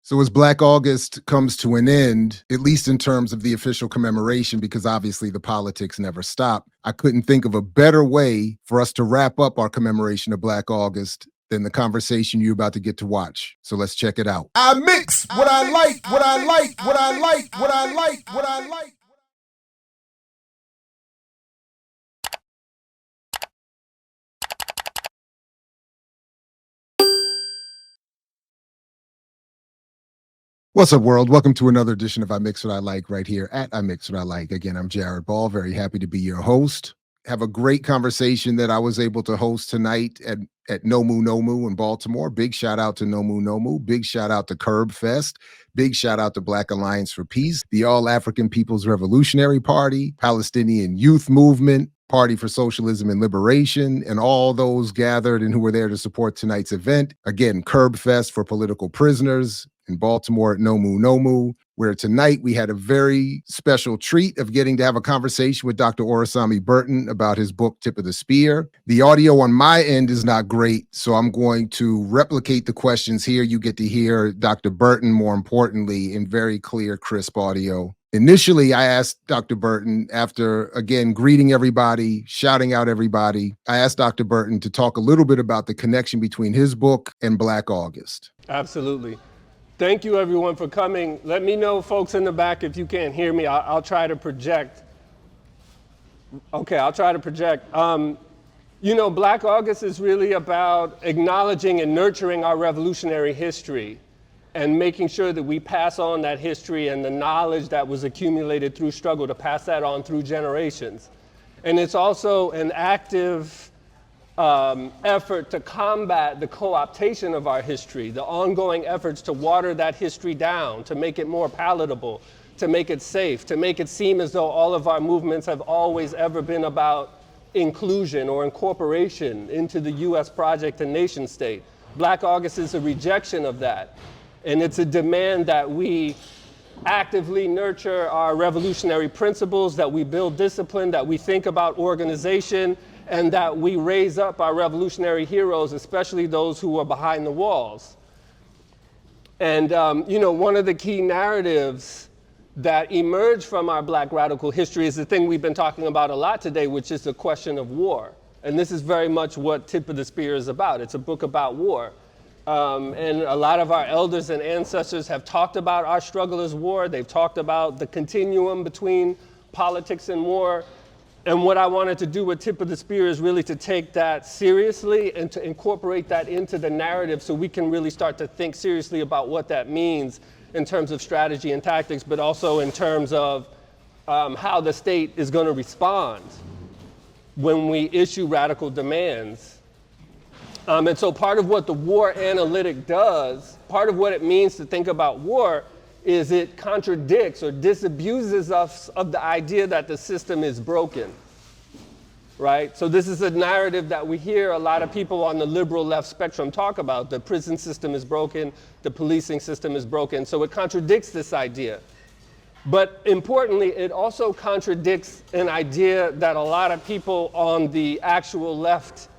So as Black August comes to an end, at least in terms of the official commemoration, because obviously the politics never stop, I couldn't think of a better way for us to wrap up our commemoration of Black August than the conversation you're about to get to watch. So let's check it out. I mix what I like, what I like, what I like, what I like, what I like. What's up, world? Welcome to another edition of I Mix What I Like right here at I Mix What I Like. Again, I'm Jared Ball. Very happy to be your host. Have a great conversation that I was able to host tonight at Nomu Nomu in Baltimore. Big shout out to Nomu Nomu. Big shout out to Curb Fest. Big shout out to Black Alliance for Peace, the All-African People's Revolutionary Party, Palestinian Youth Movement, Party for Socialism and Liberation, and all those gathered and who were there to support tonight's event. Again, Curb Fest for political prisoners in Baltimore at Nomu Nomu, where tonight we had a very special treat of getting to have a conversation with Dr. Orisanmi Burton about his book, Tip of the Spear. The audio on my end is not great, so I'm going to replicate the questions here. You get to hear Dr. Burton, more importantly, in very clear, crisp audio. Initially, I asked Dr. Burton, after, again, greeting everybody, shouting out everybody, I asked Dr. Burton to talk a little bit about the connection between his book and Black August. Absolutely. Thank you, everyone, for coming. Let me know, folks in the back, if you can't hear me. I'll try to project. Okay, I'll try to project. You know, Black August is really about acknowledging and nurturing our revolutionary history and making sure that we pass on that history and the knowledge that was accumulated through struggle, to pass that on through generations. And it's also an active effort to combat the co-optation of our history, the ongoing efforts to water that history down, to make it more palatable, to make it safe, to make it seem as though all of our movements have always ever been about inclusion or incorporation into the US project and nation state. Black August is a rejection of that. And it's a demand that we actively nurture our revolutionary principles, that we build discipline, that we think about organization, and that we raise up our revolutionary heroes, especially those who are behind the walls. And you know, one of the key narratives that emerge from our Black radical history is the thing we've been talking about a lot today, which is the question of war. And this is very much what Tip of the Spear is about. It's a book about war. And a lot of our elders and ancestors have talked about our struggle as war. They've talked about the continuum between politics and war. And what I wanted to do with Tip of the Spear is really to take that seriously and to incorporate that into the narrative so we can really start to think seriously about what that means in terms of strategy and tactics, but also in terms of how the state is going to respond when we issue radical demands. And so part of what the war analytic does, part of what it means to think about war, is it contradicts or disabuses us of the idea that the system is broken, right? So this is a narrative that we hear a lot of people on the liberal left spectrum talk about. The prison system is broken, the policing system is broken. So it contradicts this idea. But importantly, it also contradicts an idea that a lot of people on the actual left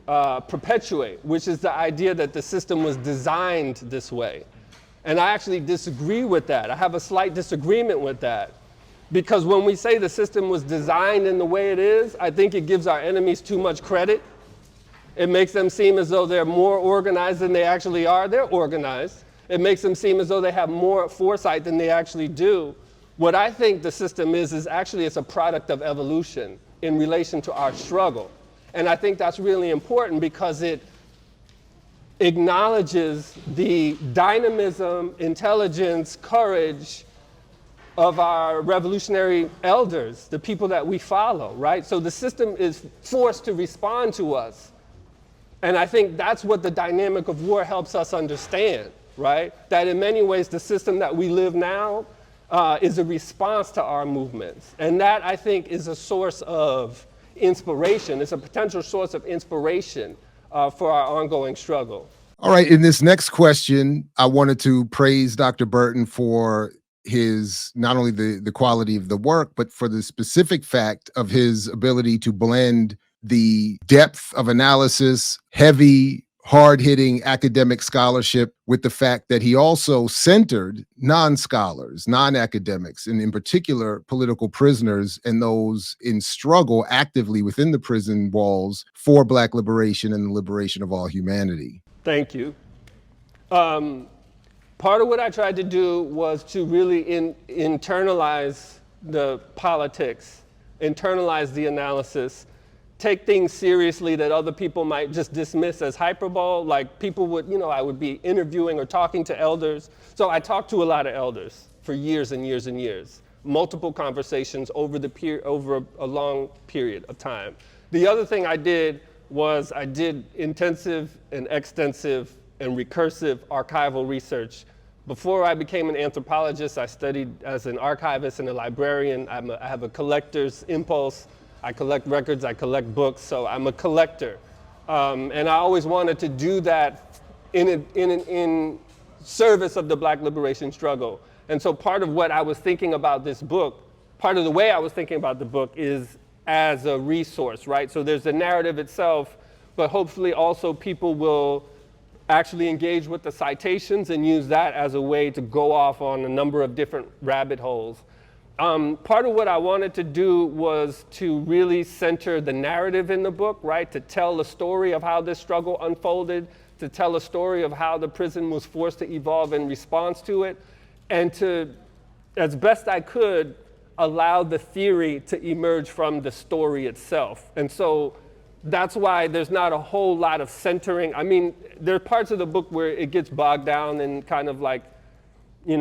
perpetuate, which is the idea that the system was designed this way. And I actually disagree with that. I have a slight disagreement with that. Because when we say the system was designed in the way it is, I think it gives our enemies too much credit. It makes them seem as though they're more organized than they actually are. They're organized. It makes them seem as though they have more foresight than they actually do. What I think the system is actually it's a product of evolution in relation to our struggle. And I think that's really important because it acknowledges the dynamism, intelligence, courage of our revolutionary elders, the people that we follow, right? So the system is forced to respond to us. And I think that's what the dynamic of war helps us understand, right? That in many ways, the system that we live now is a response to our movements. And that, I think, is a source of inspiration. It's a potential source of inspiration for our ongoing struggle. All right, in this next question, I wanted to praise Dr. Burton for his, not only the quality of the work, but for the specific fact of his ability to blend the depth of analysis, heavy, hard-hitting academic scholarship with the fact that he also centered non-scholars, non-academics, and in particular political prisoners and those in struggle actively within the prison walls for Black liberation and the liberation of all humanity. Thank you. Part of what I tried to do was to really internalize the politics, internalize the analysis, take things seriously that other people might just dismiss as hyperbole. Like people would, I would be interviewing or talking to elders. So I talked to a lot of elders for years and years and years, multiple conversations over a long period of time. The other thing I did was I did intensive and extensive and recursive archival research. Before I became an anthropologist, I studied as an archivist and a librarian. I have a collector's impulse. I collect records, I collect books, so I'm a collector. And I always wanted to do that in service of the Black liberation struggle. And so part of what I was thinking about this book, part of the way I was thinking about the book is as a resource, right? So there's the narrative itself, but hopefully also people will actually engage with the citations and use that as a way to go off on a number of different rabbit holes. Part of what I wanted to do was to really center the narrative in the book, right? To tell the story of how this struggle unfolded, to tell a story of how the prison was forced to evolve in response to it, and to, as best I could, allow the theory to emerge from the story itself. And so that's why there's not a whole lot of centering. I mean, there are parts of the book where it gets bogged down in kind of like,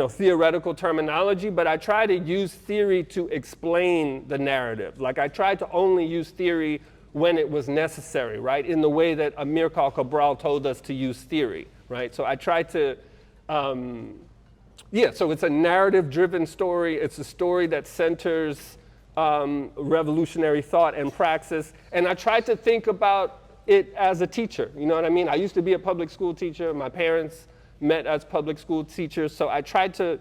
theoretical terminology, but I try to use theory to explain the narrative. Like I tried to only use theory when it was necessary, right? In the way that Amir Cabral told us to use theory, right? So I tried to, so it's a narrative-driven story. It's a story that centers revolutionary thought and praxis. And I tried to think about it as a teacher, you know what I mean? I used to be a public school teacher. My parents met as public school teachers. So I tried to,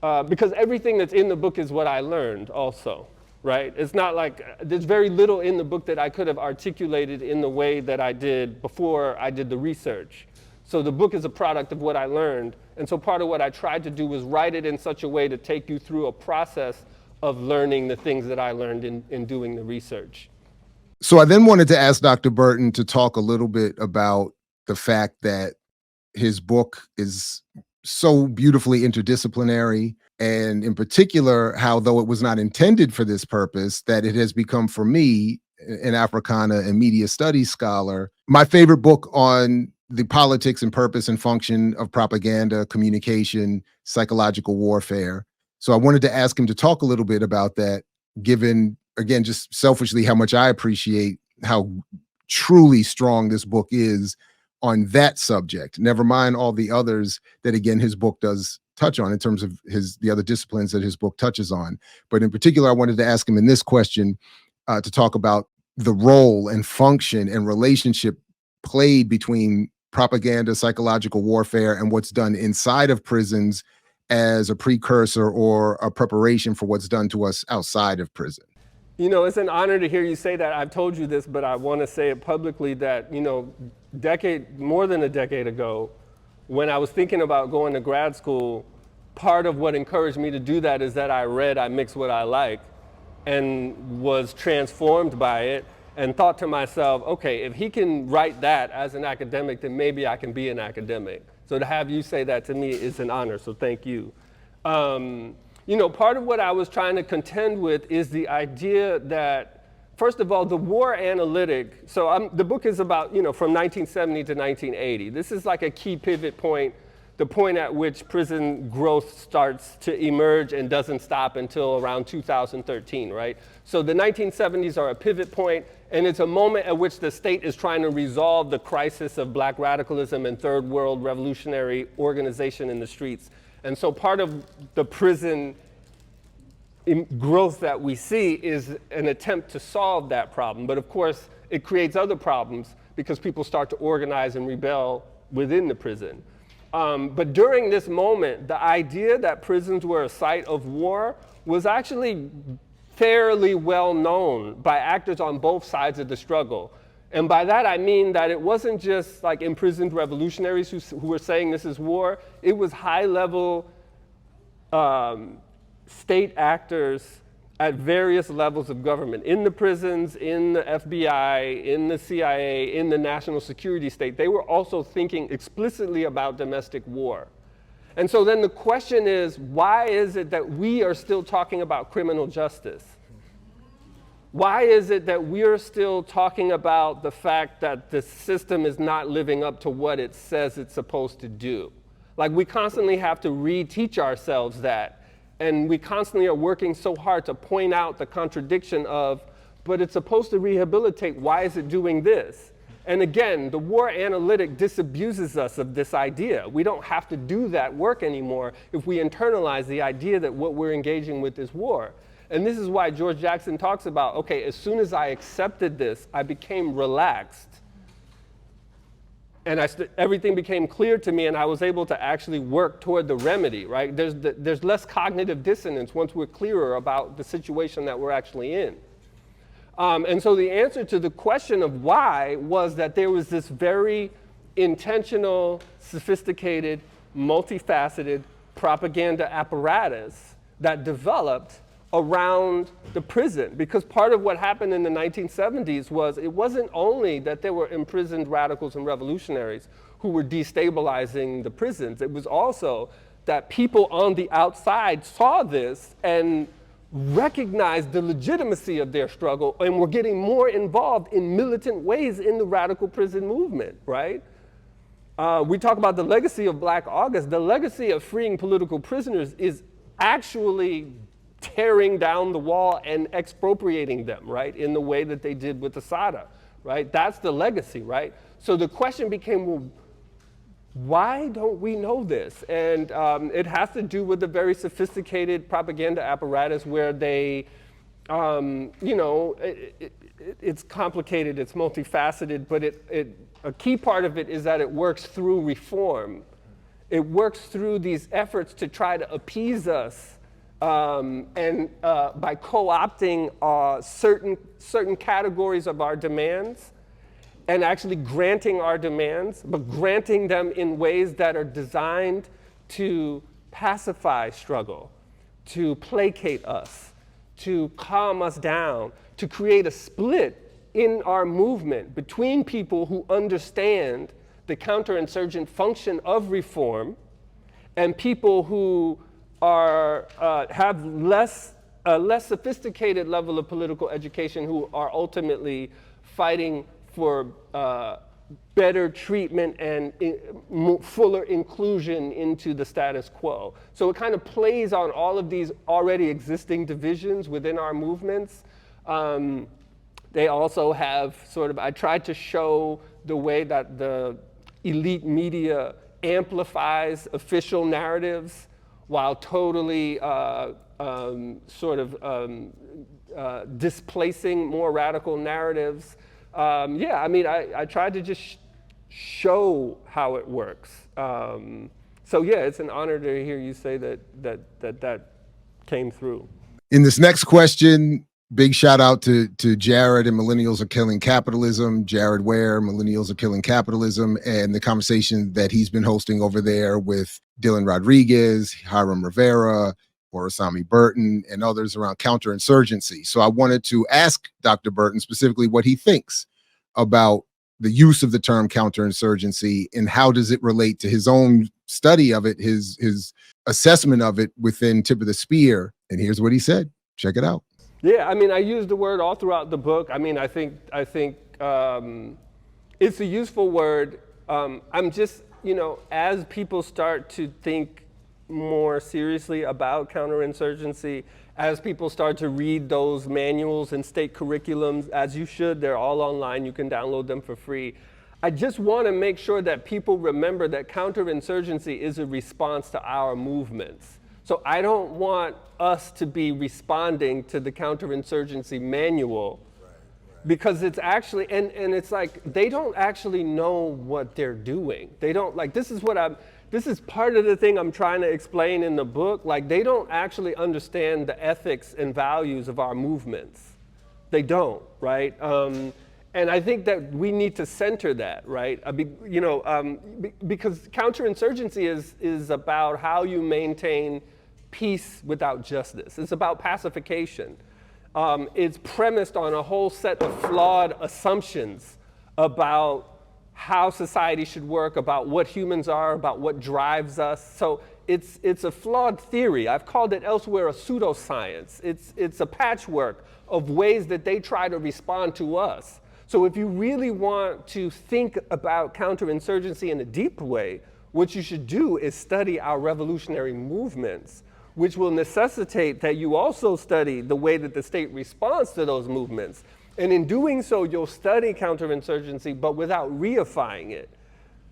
because everything that's in the book is what I learned also, right? It's not like, there's very little in the book that I could have articulated in the way that I did before I did the research. So the book is a product of what I learned. And so part of what I tried to do was write it in such a way to take you through a process of learning the things that I learned in doing the research. So I then wanted to ask Dr. Burton to talk a little bit about the fact that his book is so beautifully interdisciplinary, and in particular, how though it was not intended for this purpose, that it has become for me, an Africana and media studies scholar, my favorite book on the politics and purpose and function of propaganda, communication, psychological warfare. So I wanted to ask him to talk a little bit about that, given, again, just selfishly how much I appreciate how truly strong this book is on that subject, never mind all the others that, again, his book does touch on in terms of the other disciplines that his book touches on. But in particular, I wanted to ask him in this question to talk about the role and function and relationship played between propaganda, psychological warfare, and what's done inside of prisons as a precursor or a preparation for what's done to us outside of prison. It's an honor to hear you say that. I've told you this, but I want to say it publicly that, more than a decade ago, when I was thinking about going to grad school, part of what encouraged me to do that is that I read I Mix What I Like and was transformed by it and thought to myself, okay, if he can write that as an academic, then maybe I can be an academic. So to have you say that to me is an honor, so thank you. Part of what I was trying to contend with is the idea that, first of all, the war analytic, the book is about, from 1970 to 1980. This is like a key pivot point, the point at which prison growth starts to emerge and doesn't stop until around 2013, right? So the 1970s are a pivot point, and it's a moment at which the state is trying to resolve the crisis of Black radicalism and third world revolutionary organization in the streets. And so part of the prison growth that we see is an attempt to solve that problem. But of course, it creates other problems because people start to organize and rebel within the prison. But during this moment, the idea that prisons were a site of war was actually fairly well known by actors on both sides of the struggle. And by that I mean that it wasn't just like imprisoned revolutionaries who were saying this is war. It was high-level state actors at various levels of government, in the prisons, in the FBI, in the CIA, in the national security state. They were also thinking explicitly about domestic war. And so then the question is, why is it that we are still talking about criminal justice? Why is it that we're still talking about the fact that the system is not living up to what it says it's supposed to do? Like, we constantly have to reteach ourselves that, and we constantly are working so hard to point out the contradiction of, but it's supposed to rehabilitate, why is it doing this? And again, the war analytic disabuses us of this idea. We don't have to do that work anymore if we internalize the idea that what we're engaging with is war. And this is why George Jackson talks about, okay, as soon as I accepted this, I became relaxed. And everything became clear to me, and I was able to actually work toward the remedy, right? There's less cognitive dissonance once we're clearer about the situation that we're actually in. And so the answer to the question of why was that there was this very intentional, sophisticated, multifaceted propaganda apparatus that developed around the prison. Because part of what happened in the 1970s was it wasn't only that there were imprisoned radicals and revolutionaries who were destabilizing the prisons. It was also that people on the outside saw this and recognized the legitimacy of their struggle and were getting more involved in militant ways in the radical prison movement, right? We talk about the legacy of Black August. The legacy of freeing political prisoners is actually tearing down the wall and expropriating them, right, in the way that they did with Asada, right? That's the legacy, right? So the question became, well, why don't we know this? And it has to do with the very sophisticated propaganda apparatus where they, it's complicated, it's multifaceted, but a key part of it is that it works through reform. It works through these efforts to try to appease us and by co-opting certain categories of our demands and actually granting our demands, but granting them in ways that are designed to pacify struggle, to placate us, to calm us down, to create a split in our movement between people who understand the counterinsurgent function of reform and people who have a less sophisticated level of political education, who are ultimately fighting for better treatment and fuller inclusion into the status quo. So it kind of plays on all of these already existing divisions within our movements. They also have sort of, I tried to show the way that the elite media amplifies official narratives while totally displacing more radical narratives. I tried to just show how it works. So yeah, it's an honor to hear you say that came through. In this next question, big shout out to Jared and Millennials Are Killing Capitalism, Jared Ware, Millennials Are Killing Capitalism, and the conversation that he's been hosting over there with Dylan Rodriguez, Hiram Rivera, Orisanmi Burton, and others around counterinsurgency. So I wanted to ask Dr. Burton specifically what he thinks about the use of the term counterinsurgency and how does it relate to his own study of it, his assessment of it within Tip of the Spear. And here's what he said. Check it out. Yeah, I mean, I use the word all throughout the book. I mean, I think it's a useful word. I'm just, as people start to think more seriously about counterinsurgency, as people start to read those manuals and state curriculums, as you should, they're all online, you can download them for free. I just want to make sure that people remember that counterinsurgency is a response to our movements. So I don't want us to be responding to the counterinsurgency manual, because it's actually, and it's like, they don't actually know what they're doing. They don't, like, this is part of the thing I'm trying to explain in the book. Like, they don't actually understand the ethics and values of our movements. They don't, right? And I think that we need to center that, right? Because counterinsurgency is about how you maintain peace without justice. It's about pacification. It's premised on a whole set of flawed assumptions about how society should work, about what humans are, about what drives us. So it's a flawed theory. I've called it elsewhere a pseudoscience. It's a patchwork of ways that they try to respond to us. So if you really want to think about counterinsurgency in a deep way, what you should do is study our revolutionary movements, which will necessitate that you also study the way that the state responds to those movements. And in doing so, you'll study counterinsurgency, but without reifying it,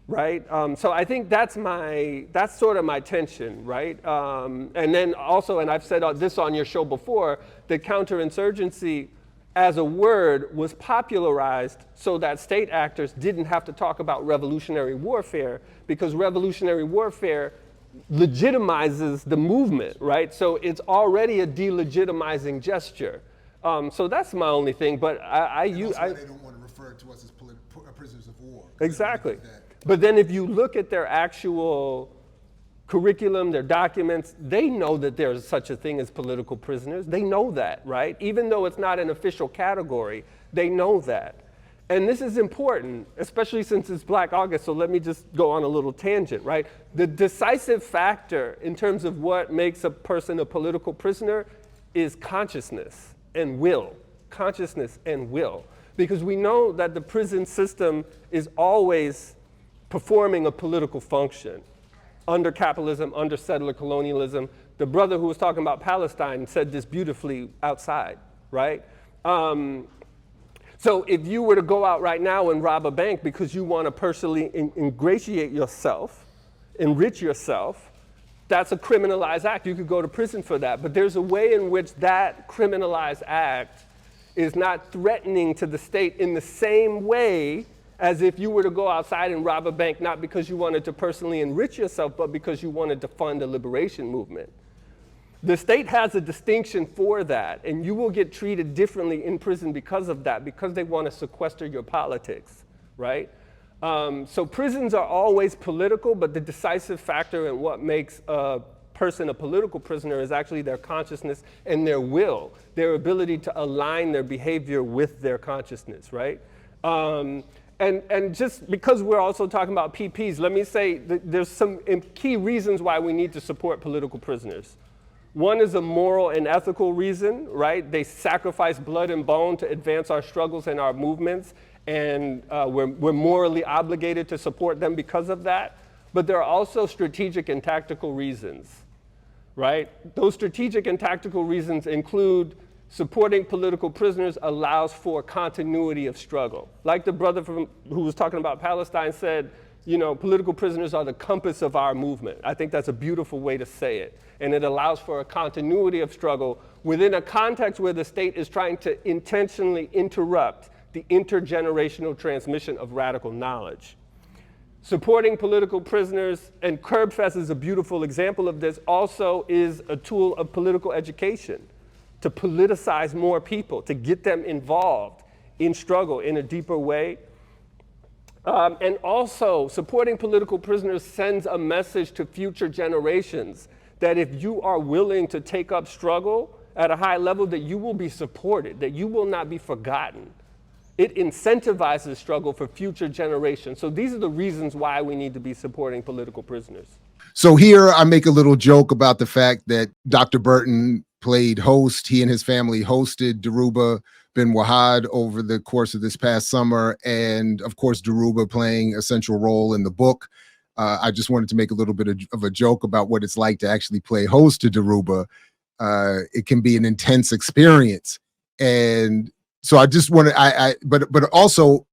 right? So I think that's sort of my tension, right? And then also, and I've said this on your show before, that counterinsurgency as a word was popularized so that state actors didn't have to talk about revolutionary warfare, because revolutionary warfare legitimizes the movement, right? So it's already a delegitimizing gesture. So that's my only thing, but They don't want to refer to us as prisoners of war. Exactly. But then if you look at their actual curriculum, their documents, they know that there's such a thing as political prisoners. They know that, right? Even though it's not an official category, they know that. And this is important, especially since it's Black August, so let me just go on a little tangent, right? The decisive factor in terms of what makes a person a political prisoner is consciousness and will. Consciousness and will. Because we know that the prison system is always performing a political function. Under capitalism, under settler colonialism. The brother who was talking about Palestine said this beautifully outside, right? So if you were to go out right now and rob a bank because you want to personally ingratiate yourself, enrich yourself, that's a criminalized act. You could go to prison for that. But there's a way in which that criminalized act is not threatening to the state in the same way as if you were to go outside and rob a bank, not because you wanted to personally enrich yourself, but because you wanted to fund a liberation movement. The state has a distinction for that, and you will get treated differently in prison because of that, because they want to sequester your politics, right? So prisons are always political, but the decisive factor in what makes a person a political prisoner is actually their consciousness and their will, their ability to align their behavior with their consciousness, right? And just because we're also talking about PPs, let me say that there's some key reasons why we need to support political prisoners. One is a moral and ethical reason, right? They sacrifice blood and bone to advance our struggles and our movements, and we're morally obligated to support them because of that. But there are also strategic and tactical reasons, right? Those strategic and tactical reasons include supporting political prisoners allows for continuity of struggle. Like the brother who was talking about Palestine said, you know, political prisoners are the compass of our movement. I think that's a beautiful way to say it. And it allows for a continuity of struggle within a context where the state is trying to intentionally interrupt the intergenerational transmission of radical knowledge. Supporting political prisoners, and CurbFest is a beautiful example of this, also is a tool of political education, to politicize more people, to get them involved in struggle in a deeper way. And also, supporting political prisoners sends a message to future generations that if you are willing to take up struggle at a high level, that you will be supported, that you will not be forgotten. It incentivizes struggle for future generations. So these are the reasons why we need to be supporting political prisoners. So here I make a little joke about the fact that Dr. Burton played host. He and his family hosted Dhoruba bin Wahad over the course of this past summer. And of course, Dhoruba playing a central role in the book. I just wanted to make a little bit of a joke about what it's like to actually play host to Dhoruba. It can be an intense experience. And so I just wanted, but also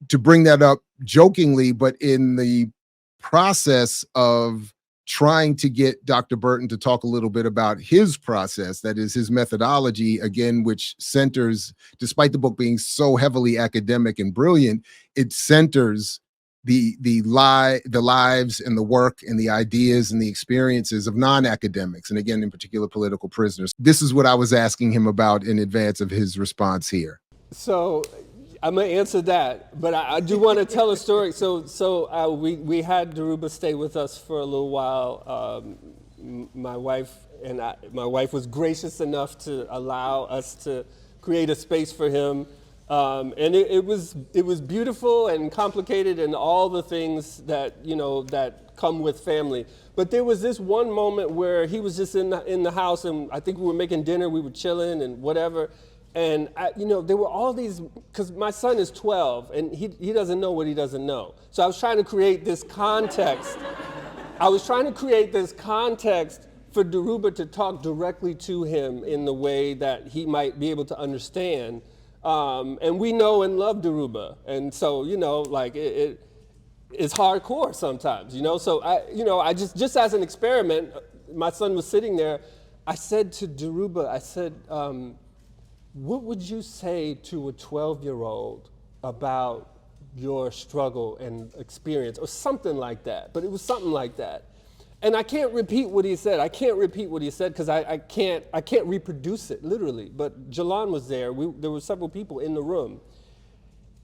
to bring that up jokingly, but in the process of trying to get Dr. Burton to talk a little bit about his process, that is his methodology, again, which centers, despite the book being so heavily academic and brilliant, it centers the lives and the work and the ideas and the experiences of non-academics, and again, in particular, political prisoners. This is what I was asking him about in advance of his response here. So I'm gonna answer that, but I do want to tell a story. So we had Dhoruba stay with us for a little while. My wife was gracious enough to allow us to create a space for him, and it was beautiful and complicated and all the things that that come with family. But there was this one moment where he was just in the house, and I think we were making dinner, we were chilling and whatever. And there were all these, because my son is 12 and he doesn't know what he doesn't know. So I was trying to create this context. For Dhoruba to talk directly to him in the way that he might be able to understand. And we know and love Dhoruba. And so, it's hardcore sometimes, So I just as an experiment, my son was sitting there. I said to Dhoruba, what would you say to a 12-year-old about your struggle and experience, or something like that? But it was something like that. And I can't repeat what he said. Because I can't reproduce it literally. But Jalan was there. There were several people in the room.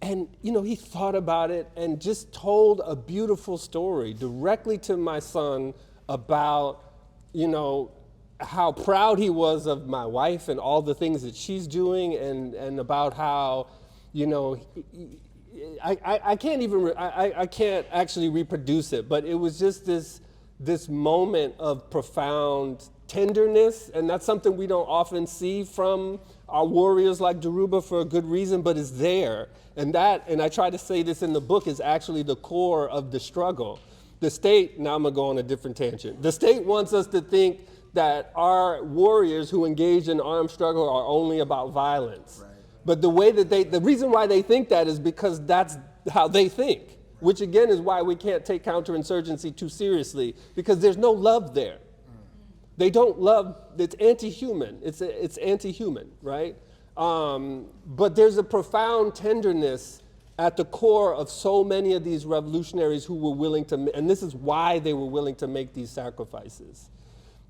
And he thought about it and just told a beautiful story directly to my son about how proud he was of my wife and all the things that she's doing, and about how I can't actually reproduce it, but it was just this moment of profound tenderness, and that's something we don't often see from our warriors like Dhoruba for a good reason, but it's there. And I try to say this in the book, is actually the core of the struggle. The state, now I'm gonna go on a different tangent. The state wants us to think that our warriors who engage in armed struggle are only about violence. Right. But the reason why they think that is because that's how they think, which again is why we can't take counterinsurgency too seriously, because there's no love there. They don't love, it's anti-human, it's anti-human, right? But there's a profound tenderness at the core of so many of these revolutionaries who were willing to, and this is why they were willing to make these sacrifices.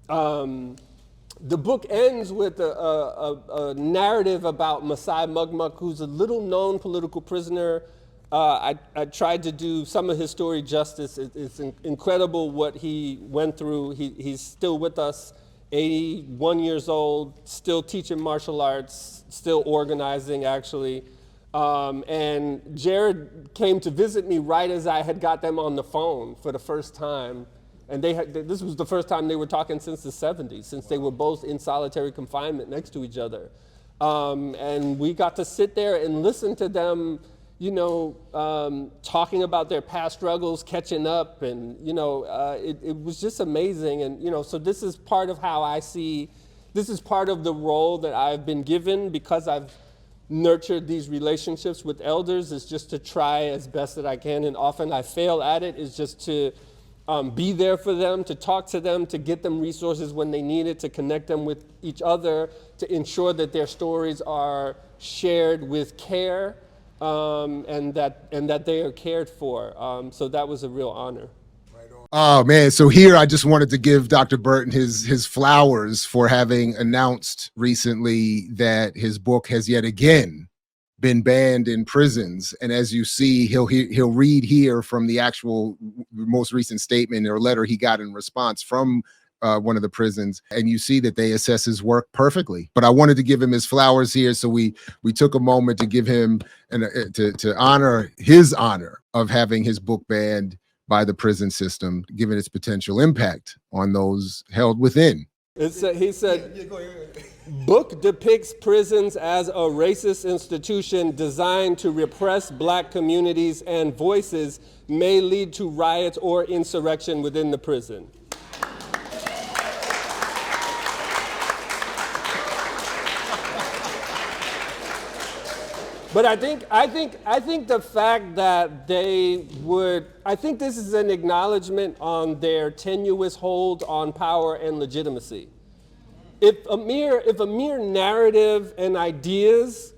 The book ends with a narrative about Masai Mugmuk, who's a little known political prisoner. I tried to do some of his story justice. It's incredible what he went through. He's still with us, 81 years old, still teaching martial arts, still organizing actually. And Jared came to visit me right as I had got them on the phone for the first time. And this was the first time they were talking since the 70s, since they were both in solitary confinement next to each other. And we got to sit there and listen to them, talking about their past struggles, catching up, and, it was just amazing. And, so this is part of how I see, this is part of the role that I've been given because I've nurtured these relationships with elders, is just to try as best that I can. And often I fail at it, is just to be there for them, to talk to them, to get them resources when they need it, to connect them with each other, to ensure that their stories are shared with care, and that they are cared for. So that was a real honor. Oh man, so here I just wanted to give Dr. Burton his flowers for having announced recently that his book has yet again been banned in prisons. And as you see, he'll read here from the actual most recent statement or letter he got in response from one of the prisons, and you see that they assess his work perfectly. But I wanted to give him his flowers here, so we took a moment to give him to honor his honor of having his book banned by the prison system, given its potential impact on those held within. He said, book depicts prisons as a racist institution designed to repress black communities, and voices may lead to riots or insurrection within the prison. But I think the fact that they would, I think this is an acknowledgement on their tenuous hold on power and legitimacy. If a mere narrative and ideas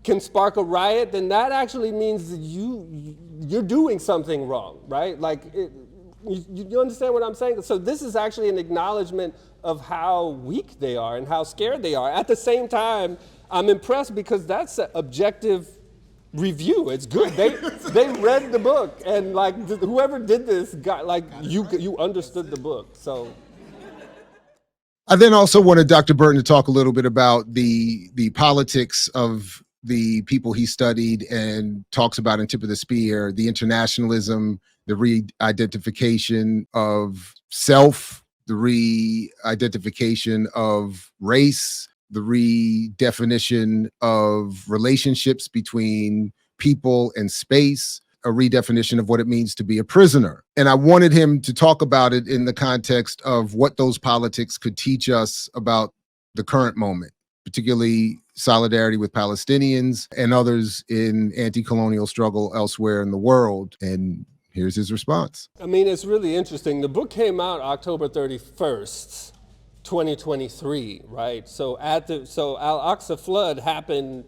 can spark a riot, then that actually means that you're doing something wrong, right? Like, you understand what I'm saying? So this is actually an acknowledgement of how weak they are and how scared they are. At the same time, I'm impressed because that's an objective review. It's good. They read the book, and like whoever did this got like you understood the book. So I then also wanted Dr. Burton to talk a little bit about the politics of the people he studied and talks about in Tip of the Spear, the internationalism, the re-identification of self, the re-identification of race, the redefinition of relationships between people and space, a redefinition of what it means to be a prisoner. And I wanted him to talk about it in the context of what those politics could teach us about the current moment, particularly solidarity with Palestinians and others in anti-colonial struggle elsewhere in the world. And here's his response. I mean, it's really interesting. The book came out October 31st, 2023, right? So Al-Aqsa flood happened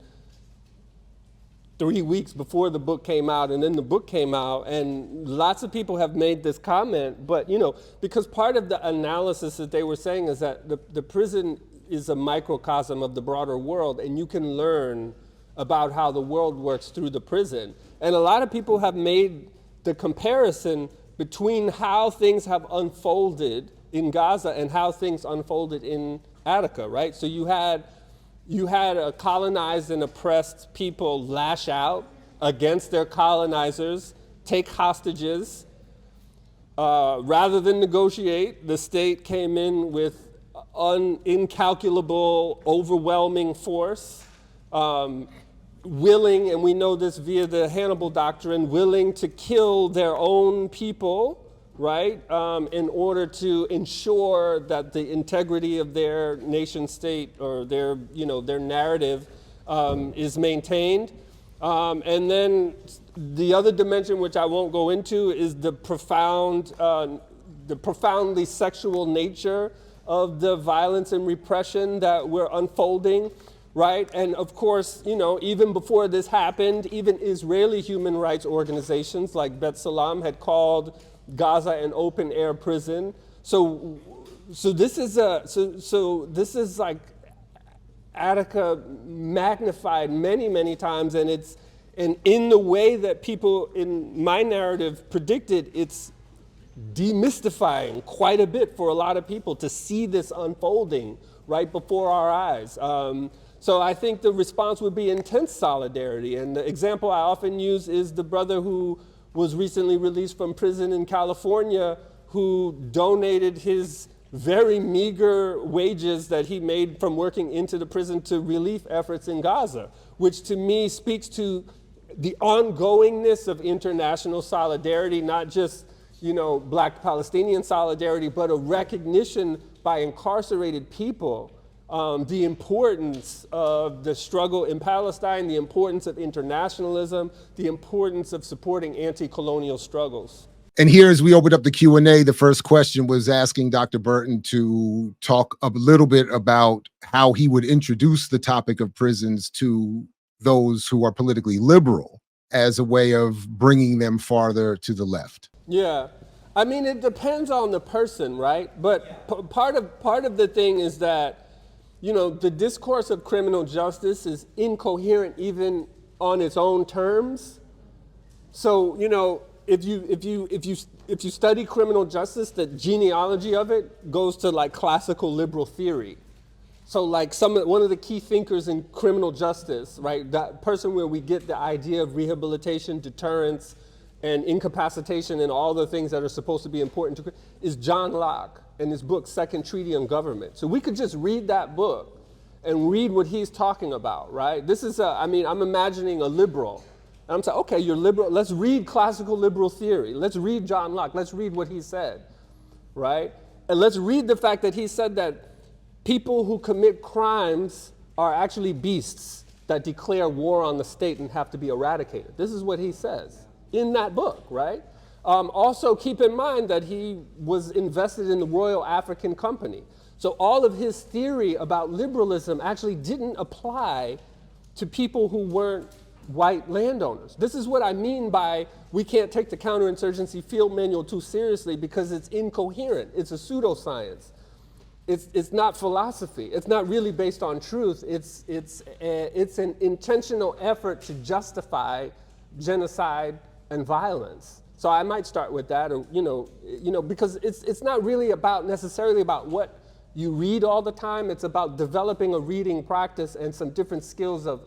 3 weeks before the book came out, and then the book came out, and lots of people have made this comment, but because part of the analysis that they were saying is that the prison is a microcosm of the broader world, and you can learn about how the world works through the prison. And a lot of people have made the comparison between how things have unfolded in Gaza and how things unfolded in Attica, right? So you had a colonized and oppressed people lash out against their colonizers, take hostages. Rather than negotiate, the state came in with incalculable, overwhelming force, willing, and we know this via the Hannibal Doctrine, willing to kill their own people, right, in order to ensure that the integrity of their nation state or their narrative is maintained. And then the other dimension, which I won't go into, is the profoundly sexual nature of the violence and repression that were unfolding, right? And of course, even before this happened, even Israeli human rights organizations like Bet Salam had called Gaza an open air prison. So this is like Attica magnified many, many times, and in the way that people in my narrative predicted, it's demystifying quite a bit for a lot of people to see this unfolding right before our eyes. So I think the response would be intense solidarity. And the example I often use is the brother who was recently released from prison in California, who donated his very meager wages that he made from working into the prison to relief efforts in Gaza, which to me speaks to the ongoingness of international solidarity, not just Black Palestinian solidarity, but a recognition by incarcerated people, the importance of the struggle in Palestine, the importance of internationalism, the importance of supporting anti-colonial struggles. And here, as we opened up the Q&A, the first question was asking Dr. Burton to talk a little bit about how he would introduce the topic of prisons to those who are politically liberal as a way of bringing them farther to the left. Yeah, I mean, it depends on the person, right? But part of the thing is that, the discourse of criminal justice is incoherent even on its own terms. So, if you study criminal justice, the genealogy of it goes to like classical liberal theory. So like one of the key thinkers in criminal justice, right, that person where we get the idea of rehabilitation, deterrence, and incapacitation and all the things that are supposed to be important to is John Locke and his book, Second Treaty on Government. So we could just read that book and read what he's talking about, right? This is I'm imagining a liberal. And I'm saying, okay, you're liberal. Let's read classical liberal theory. Let's read John Locke. Let's read what he said, right? And let's read the fact that he said that people who commit crimes are actually beasts that declare war on the state and have to be eradicated. This is what he says in that book, right? Also keep in mind that he was invested in the Royal African Company. So all of his theory about liberalism actually didn't apply to people who weren't white landowners. This is what I mean by we can't take the counterinsurgency field manual too seriously because it's incoherent. It's a pseudoscience. it's not philosophy. It's not really based on truth. It's an intentional effort to justify genocide and violence. So I might start with that, or because it's not really necessarily about what you read all the time. It's about developing a reading practice and some different skills of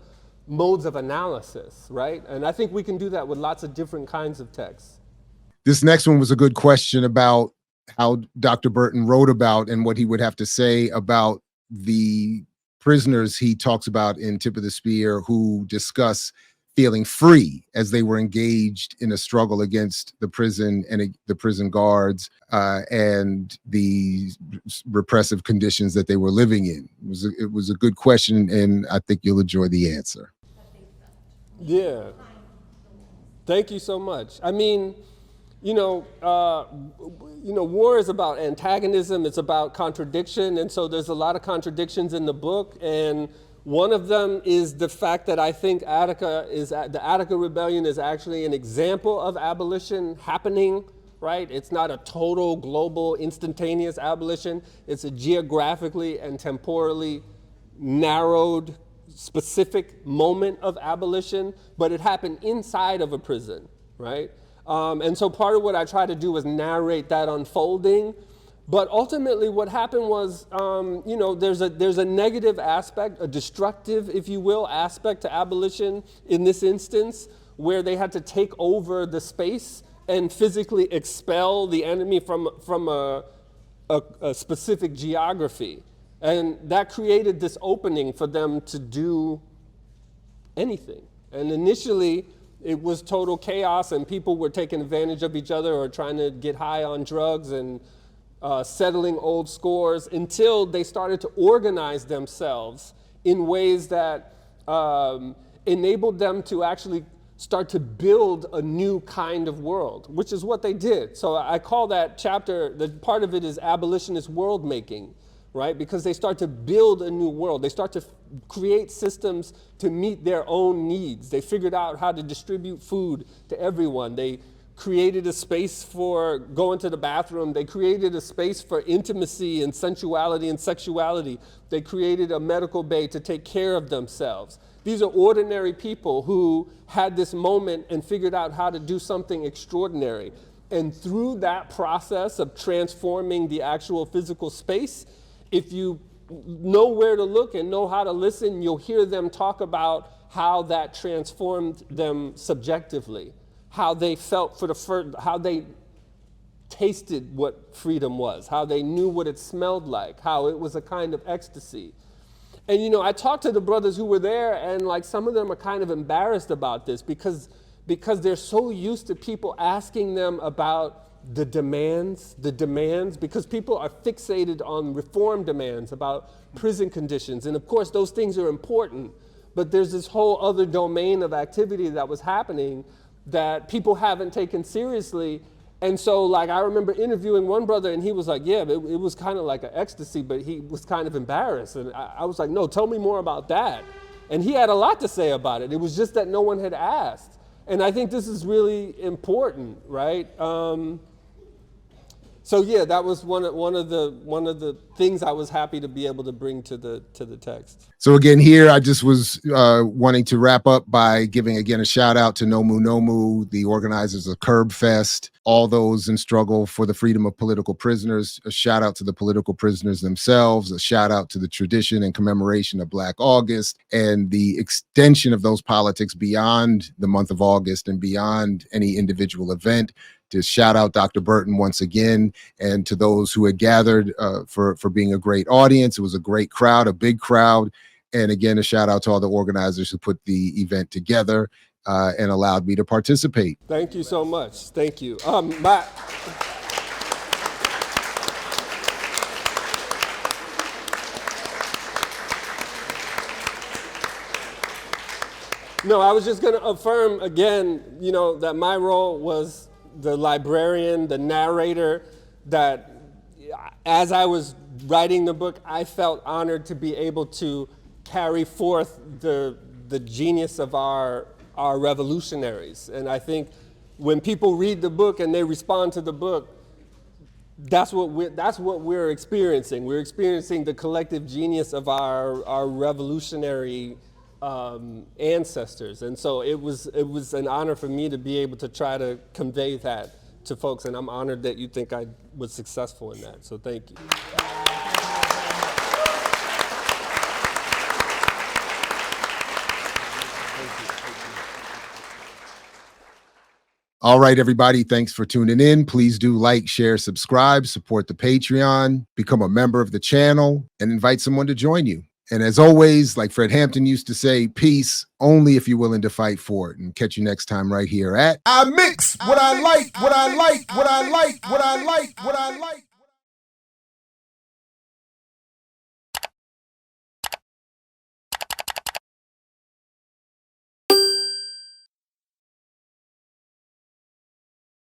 modes of analysis, right? And I think we can do that with lots of different kinds of texts. This next one was a good question about how Dr. Burton wrote about and what he would have to say about the prisoners he talks about in Tip of the Spear who discuss feeling free as they were engaged in a struggle against the prison and the prison guards and the repressive conditions that they were living in. It was a good question, and I think you'll enjoy the answer. Yeah. Thank you so much. I mean, war is about antagonism. It's about contradiction, and so there's a lot of contradictions in the book. And one of them is the fact that I think the Attica Rebellion is actually an example of abolition happening, right? It's not a total, global, instantaneous abolition. It's a geographically and temporally narrowed, specific moment of abolition, but it happened inside of a prison, right? And so part of what I try to do is narrate that unfolding. But ultimately what happened was, there's a negative aspect, a destructive, if you will, aspect to abolition in this instance, where they had to take over the space and physically expel the enemy from a specific geography. And that created this opening for them to do anything. And initially, it was total chaos, and people were taking advantage of each other or trying to get high on drugs and settling old scores until they started to organize themselves in ways that enabled them to actually start to build a new kind of world, which is what they did. So I call that chapter, the part of it is abolitionist world making, right? Because they start to build a new world. They start to create systems to meet their own needs. They figured out how to distribute food to everyone. They created a space for going to the bathroom. They created a space for intimacy and sensuality and sexuality. They created a medical bay to take care of themselves. These are ordinary people who had this moment and figured out how to do something extraordinary. And through that process of transforming the actual physical space, if you know where to look and know how to listen, you'll hear them talk about how that transformed them subjectively, how they felt how they tasted what freedom was, how they knew what it smelled like, how it was a kind of ecstasy. And I talked to the brothers who were there, and some of them are kind of embarrassed about this because they're so used to people asking them about the demands, because people are fixated on reform demands about prison conditions. And of course, those things are important, but there's this whole other domain of activity that was happening that people haven't taken seriously. And so I remember interviewing one brother, and he was like, yeah, it was kind of like an ecstasy, but he was kind of embarrassed. And I was like, no, tell me more about that. And he had a lot to say about it. It was just that no one had asked. And I think this is really important, right? So yeah, that was one of the things I was happy to be able to bring to the text. So again, here I just was wanting to wrap up by giving again a shout out to Nomu Nomu, the organizers of Curb Fest, all those in struggle for the freedom of political prisoners. A shout out to the political prisoners themselves. A shout out to the tradition and commemoration of Black August and the extension of those politics beyond the month of August and beyond any individual event. To shout out Dr. Burton once again, and to those who had gathered for being a great audience. It was a great crowd, a big crowd. And again, a shout out to all the organizers who put the event together and allowed me to participate. Thank you so much. Thank you. No, I was just going to affirm again, that my role was the librarian, the narrator, that as I was writing the book, I felt honored to be able to carry forth the genius of our revolutionaries. And I think when people read the book and they respond to the book, that's what we're experiencing. We're experiencing the collective genius of our revolutionary ancestors, and so it was an honor for me to be able to try to convey that to folks, and I'm honored that you think I was successful in that. So thank you. All right, everybody. Thanks for tuning in. Please do like, share, subscribe, support the Patreon, become a member of the channel, and invite someone to join you. And as always, like Fred Hampton used to say, peace only if you're willing to fight for it. And catch you next time right here at I mix what I like, what I like, what I like, what I like, what I like.